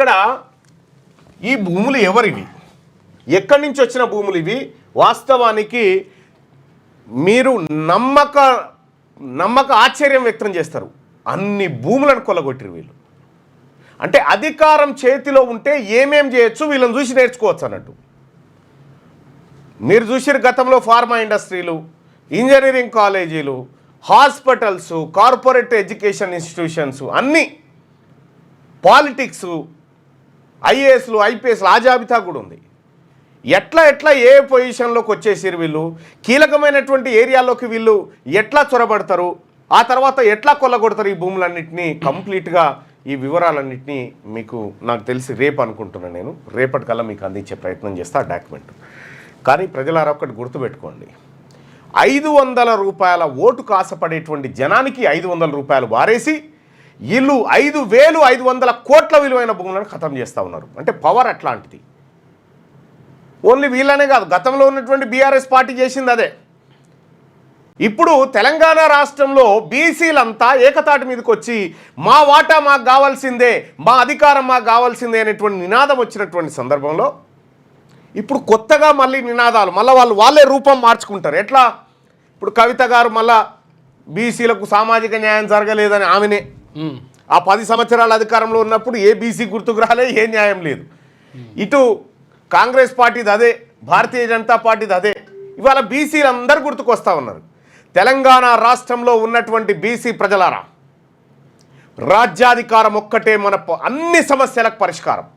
ఇక్కడ ఈ భూములు ఎవరివి, ఎక్కడి నుంచి వచ్చిన భూములు ఇవి? వాస్తవానికి మీరు నమ్మక ఆశ్చర్యం వ్యక్తం చేస్తారు. అన్ని భూములను కొల్లగొట్టిరు వీళ్ళు. అంటే అధికారం చేతిలో ఉంటే ఏమేం చేయొచ్చు వీళ్ళని చూసి నేర్చుకోవచ్చు అన్నట్టు. మీరు చూసిరు గతంలో ఫార్మా ఇండస్ట్రీలు, ఇంజనీరింగ్ కాలేజీలు, హాస్పిటల్స్, కార్పొరేట్ ఎడ్యుకేషన్ ఇన్స్టిట్యూషన్స్, అన్నీ, పాలిటిక్స్, ఐఏఎస్లు, ఐపీఎస్లు, ఆ జాబితా కూడా ఉంది. ఎట్లా ఏ పొజిషన్లోకి వచ్చేసారు వీళ్ళు, కీలకమైనటువంటి ఏరియాలోకి వీళ్ళు ఎట్లా చొరబడతారు, ఆ తర్వాత ఎట్లా కొల్లగొడతారు ఈ భూములన్నింటినీ, కంప్లీట్గా ఈ వివరాలన్నింటినీ మీకు నాకు తెలిసి రేపు అనుకుంటున్నాను, నేను రేపటికల్లా మీకు అందించే ప్రయత్నం చేస్తా ఆ డాక్యుమెంట్. కానీ ప్రజలారా ఒక్కటి గుర్తుపెట్టుకోండి, 500 రూపాయల ఓటు కాసపడేటువంటి జనానికి 500 రూపాయలు వారేసి వీళ్ళు 5,500 కోట్ల విలువైన భూములను ఖతం చేస్తూ ఉన్నారు. అంటే పవర్ అట్లాంటిది. ఓన్లీ వీళ్ళనే కాదు, గతంలో ఉన్నటువంటి బీఆర్ఎస్ పార్టీ చేసింది అదే. ఇప్పుడు తెలంగాణ రాష్ట్రంలో బీసీలంతా ఏకతాటి మీదకి వచ్చి మా వాటా మాకు కావాల్సిందే, మా అధికారం మాకు కావాల్సిందే అనేటువంటి నినాదం వచ్చినటువంటి సందర్భంలో ఇప్పుడు కొత్తగా మళ్ళీ నినాదాలు మళ్ళీ వాళ్ళే రూపం మార్చుకుంటారు. ఎట్లా? ఇప్పుడు కవిత గారు మళ్ళా బీసీలకు సామాజిక న్యాయం జరగలేదని ఆమెనే ఆ 10 సంవత్సరాల అధికారంలో ఉన్నప్పుడు ఏ బీసీ గుర్తుకు రాలే, ఏ న్యాయం లేదు. ఇటు కాంగ్రెస్ పార్టీది అదే, భారతీయ జనతా పార్టీది అదే. ఇవాళ బీసీలు అందరూ గుర్తుకు వస్తూ ఉన్నారు. తెలంగాణ రాష్ట్రంలో ఉన్నటువంటి బీసీ ప్రజలారా, రాజ్యాధికారం ఒక్కటే మన అన్ని సమస్యలకు పరిష్కారం.